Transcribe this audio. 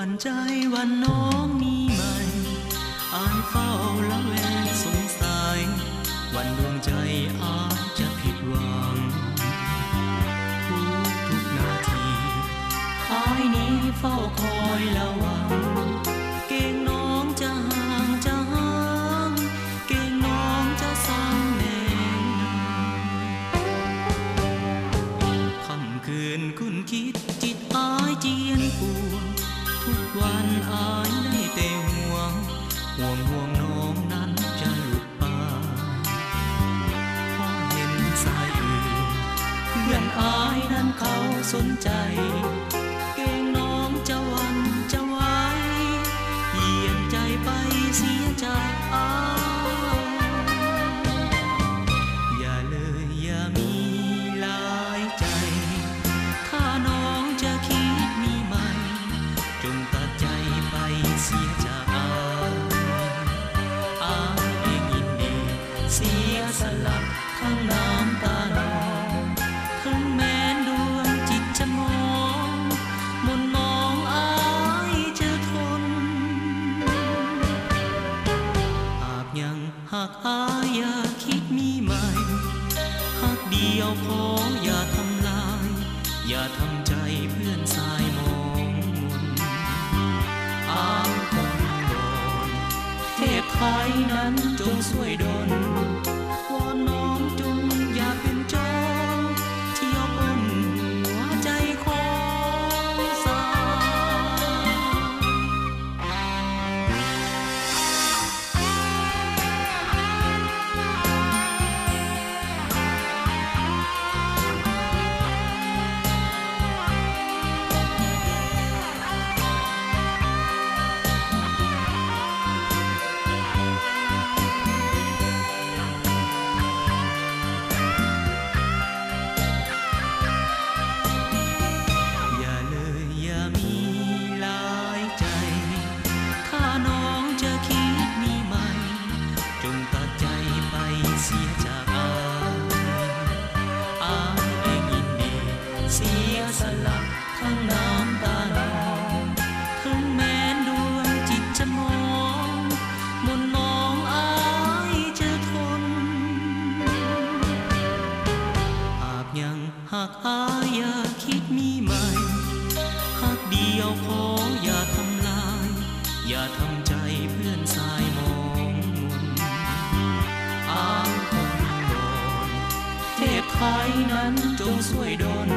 วันใจวันน้องมีใหม่อายเฝ้าละแวงสงสัยวันดวงใจอาจจะผิดหวังทุกนาทีอายนี้เฝ้าคอยละวังเก่งน้องจะห่างจะห่างเก่งน้องจะสั่งแน่ค่ำคืนคุณคิดจิตอายเจียนปวงทุกวันอายได้แต่ห่วงน้องนั้นจะหลุดไปพอเห็นสายอื่นเพื่อนอายนั้นเขาสนใจเก่งน้องจะหวั่นจะไหวเหี่ยนใจไปเสียจากอายอย่าเลยอย่ามีหลายใจถ้าน้องจะคิดมีใหม่จงตัดใจไปเสียจากอายเองยินดีเสียสละทั้งน้ำตาน้องถึงแม้นดวงจิตจะมองมนมองอายจะทนหากยังหากอายอย่าคิดมีใหม่หากเดียวขออย่าทำลายอย่าทำใจเพื่อนสายมองมนอายคงโดนเทพไทยนั้นจงช่วยดลวอนน้องจงอย่าเป็นโจรเที่ยวปล้นหัวใจของสาวอย่าเลยอย่ามีหลายใจถ้าน้องจะคิดมีใหม่จงตัดใจไปเสียจากอายเองยินดีเสียสละทั้งน้ำตาน้องถึงแม้นดวงจิตจะมองมนมองอายจะทนหากยังหากอายอย่าคิดมีใหม่หากเดียวขออย่าทำลายอย่าทำใจเพื่อนสายมองมนอายคงโดนเทพไทยนั้นจงช่วยดล